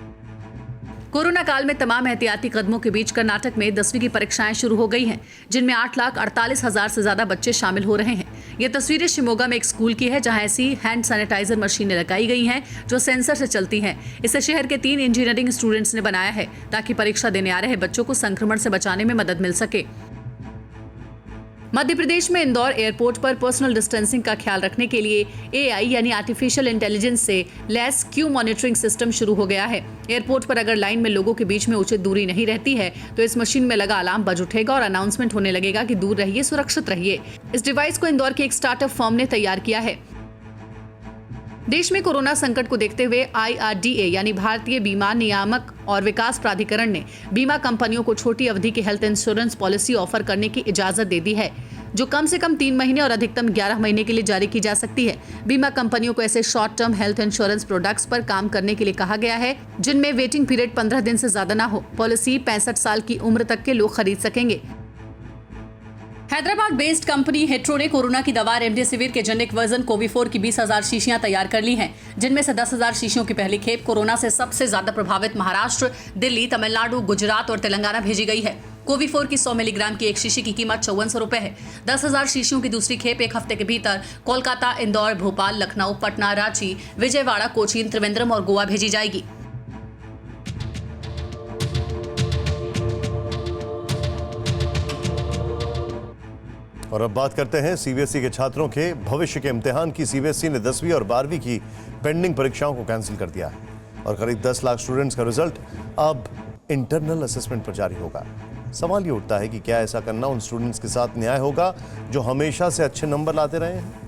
कोरोना काल में तमाम एहतियाती कदमों के बीच कर्नाटक में 10वीं की परीक्षाएं शुरू हो गई हैं, जिनमें 8,48,000 से ज्यादा बच्चे शामिल हो रहे हैं। ये तस्वीरें शिमोगा में एक स्कूल की है, जहां ऐसी हैंड सैनिटाइजर मशीनें लगाई गई हैं जो सेंसर से चलती हैं। इसे शहर के 3 इंजीनियरिंग स्टूडेंट्स ने बनाया है ताकि परीक्षा देने आ रहे बच्चों को संक्रमण से बचाने में मदद मिल सके। मध्य प्रदेश में इंदौर एयरपोर्ट पर पर्सनल डिस्टेंसिंग का ख्याल रखने के लिए AI यानी आर्टिफिशियल इंटेलिजेंस से लैस क्यू मॉनिटरिंग सिस्टम शुरू हो गया है। एयरपोर्ट पर अगर लाइन में लोगों के बीच में उचित दूरी नहीं रहती है तो इस मशीन में लगा अलार्म बज उठेगा और अनाउंसमेंट होने लगेगा कि दूर रहिए, सुरक्षित रहिए। इस डिवाइस को इंदौर के एक स्टार्टअप फर्म ने तैयार किया है। देश में कोरोना संकट को देखते हुए IRDA यानी भारतीय बीमा नियामक और विकास प्राधिकरण ने बीमा कंपनियों को छोटी अवधि की हेल्थ इंश्योरेंस पॉलिसी ऑफर करने की इजाजत दे दी है, जो कम से कम 3 महीने और अधिकतम 11 महीने के लिए जारी की जा सकती है। बीमा कंपनियों को ऐसे short term health insurance products पर काम करने के लिए कहा गया है जिनमें वेटिंग पीरियड 15 दिन से ज्यादा न हो। पॉलिसी 65 साल की उम्र तक के लोग खरीद सकेंगे। हैदराबाद बेस्ड कंपनी हेट्रो ने कोरोना की दवा रेमडेसिविर के जेनेरिक वर्जन कोविफोर की 20,000 शीशियां तैयार कर ली हैं, जिनमें से 10,000 शीशियों की पहली खेप कोरोना से सबसे ज्यादा प्रभावित महाराष्ट्र, दिल्ली, तमिलनाडु, गुजरात और तेलंगाना भेजी गई है। कोविफोर की 100 मिलीग्राम की एक शीशी की कीमत 5400 रुपए है। 10,000 शीशियों की दूसरी खेप एक हफ्ते के भीतर कोलकाता, इंदौर, भोपाल, लखनऊ, पटना, रांची, विजयवाड़ा, कोचीन, त्रिवेंद्रम और गोवा भेजी जाएगी। और अब बात करते हैं CBSE के छात्रों के भविष्य के इम्तिहान की। CBSE ने 10वीं और 12वीं की पेंडिंग परीक्षाओं को कैंसिल कर दिया है और करीब 10 लाख स्टूडेंट्स का रिजल्ट अब इंटरनल असेसमेंट पर जारी होगा। सवाल ये उठता है कि क्या ऐसा करना उन स्टूडेंट्स के साथ न्याय होगा जो हमेशा से अच्छे नंबर लाते रहे हैं।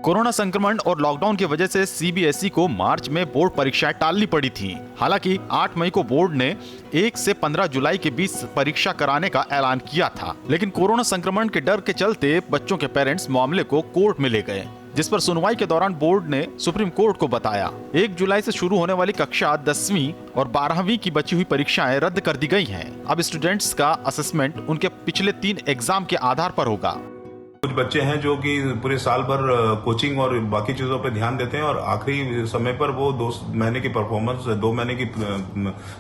कोरोना संक्रमण और लॉकडाउन की वजह से CBSE को मार्च में बोर्ड परीक्षाएं टालनी पड़ी थीं। हालांकि 8 मई को बोर्ड ने 1 से 15 जुलाई के बीच परीक्षा कराने का ऐलान किया था, लेकिन कोरोना संक्रमण के डर के चलते बच्चों के पेरेंट्स मामले को कोर्ट में ले गए, जिस पर सुनवाई के दौरान बोर्ड ने सुप्रीम कोर्ट को बताया 1 जुलाई से शुरू होने वाली कक्षा 10वीं और 12वीं की बची हुई परीक्षाएं रद्द कर दी गई हैं। अब स्टूडेंट्स का असेसमेंट उनके पिछले 3 एग्जाम के आधार पर होगा। कुछ बच्चे हैं जो कि पूरे साल भर कोचिंग और बाकी चीजों पर ध्यान देते हैं और आखिरी समय पर वो 2 महीने की परफॉर्मेंस 2 महीने की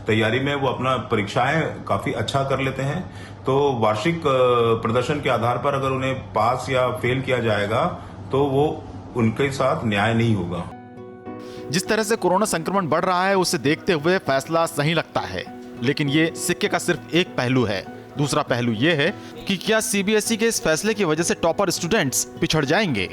तैयारी में वो अपना परीक्षाएं काफी अच्छा कर लेते हैं। तो वार्षिक प्रदर्शन के आधार पर अगर उन्हें पास या फेल किया जाएगा तो वो उनके साथ न्याय नहीं होगा। जिस तरह से कोरोना संक्रमण बढ़ रहा है उसे देखते हुए फैसला सही लगता है, लेकिन ये सिक्के का सिर्फ एक पहलू है। दूसरा पहलू ये है कि क्या सीबीएसई के इस फैसले की वजह से टॉपर स्टूडेंट्स पिछड़ जाएंगे?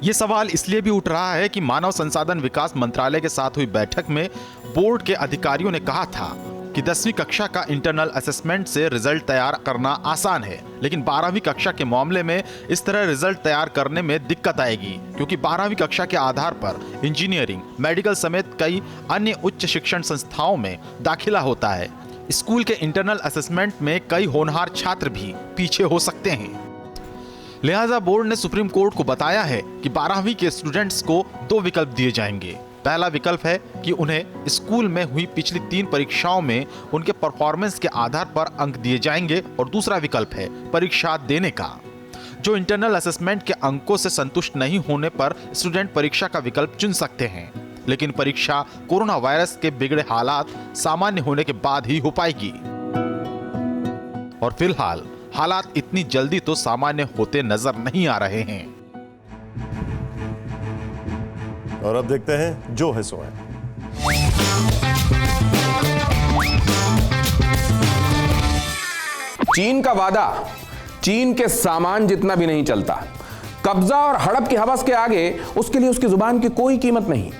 ये सवाल इसलिए भी उठ रहा है कि मानव संसाधन विकास मंत्रालय के साथ हुई बैठक में बोर्ड के अधिकारियों ने कहा था कि 10वीं कक्षा का इंटरनल असेसमेंट से रिजल्ट तैयार करना आसान है, लेकिन 12वीं कक्षा के मामले में इस तरह रिजल्ट तैयार करने में दिक्कत आएगी, क्योंकि 12वीं कक्षा के आधार पर इंजीनियरिंग, मेडिकल समेत कई अन्य उच्च शिक्षण संस्थाओं में दाखिला होता है। स्कूल के इंटरनल असेसमेंट में कई होनहार छात्र भी पीछे हो सकते हैं। लिहाजा बोर्ड ने सुप्रीम कोर्ट को बताया है कि 12वीं के स्टूडेंट्स को 2 विकल्प दिए जाएंगे। पहला विकल्प है कि उन्हें स्कूल में हुई पिछली 3 परीक्षाओं में उनके परफॉर्मेंस के आधार पर अंक दिए जाएंगे, और दूसरा विकल्प है परीक्षा देने का। जो इंटरनल असेसमेंट के अंकों से संतुष्ट नहीं होने पर स्टूडेंट परीक्षा का विकल्प चुन सकते हैं, लेकिन परीक्षा कोरोना वायरस के बिगड़े हालात सामान्य होने के बाद ही हो पाएगी। और फिलहाल हालात इतनी जल्दी तो सामान्य होते नजर नहीं आ रहे हैं। और अब देखते हैं जो है सो है। चीन का वादा चीन के सामान जितना भी नहीं चलता। कब्जा और हड़प की हवस के आगे उसके लिए उसकी जुबान की कोई कीमत नहीं।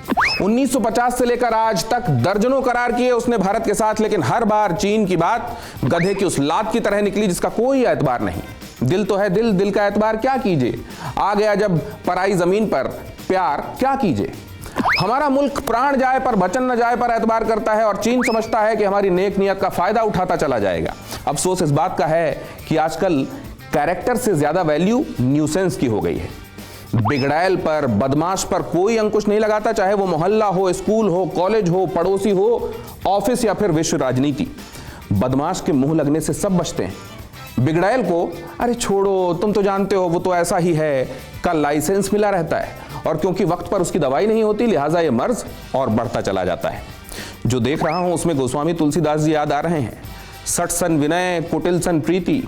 1950 से लेकर आज तक दर्जनों करार किए उसने भारत के साथ, लेकिन हर बार चीन की बात गधे की उस लात की तरह निकली जिसका कोई एतबार नहीं। दिल तो है दिल का एतबार क्या कीजिए। आ गया जब पराई जमीन पर प्यार क्या कीजिए। हमारा मुल्क प्राण जाए पर वचन न जाए पर एतबार करता है, और चीन समझता है कि हमारी नेक नियत का फायदा उठाता चला जाएगा। अफसोस इस बात का है कि आजकल कैरेक्टर से ज्यादा वैल्यू न्यूसेंस की हो गई है। बिगड़ैल पर, बदमाश पर कोई अंकुश नहीं लगाता, चाहे वो मोहल्ला हो, स्कूल हो, कॉलेज हो, पड़ोसी हो, ऑफिस या फिर विश्व राजनीति। बदमाश के मुंह लगने से सब बचते हैं। बिगड़ैल को अरे छोड़ो, तुम तो जानते हो वो तो ऐसा ही है का लाइसेंस मिला रहता है, और क्योंकि वक्त पर उसकी दवाई नहीं होती लिहाजा ये मर्ज और बढ़ता चला जाता है। जो देख रहा हूं उसमें गोस्वामी तुलसीदास जी याद आ रहे हैं। सठ सन विनय कुटिल सन प्रीति,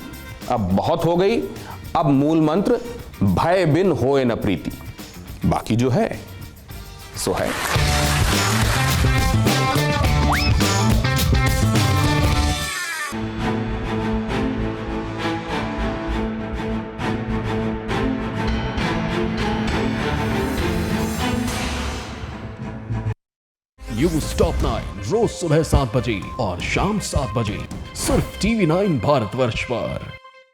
अब बहुत हो गई, अब मूल मंत्र भय बिन होए न प्रीति। बाकी जो है सो है। न्यूज़ टॉप 9 रोज सुबह 7 बजे और शाम 7 बजे सिर्फ TV9 भारतवर्ष पर।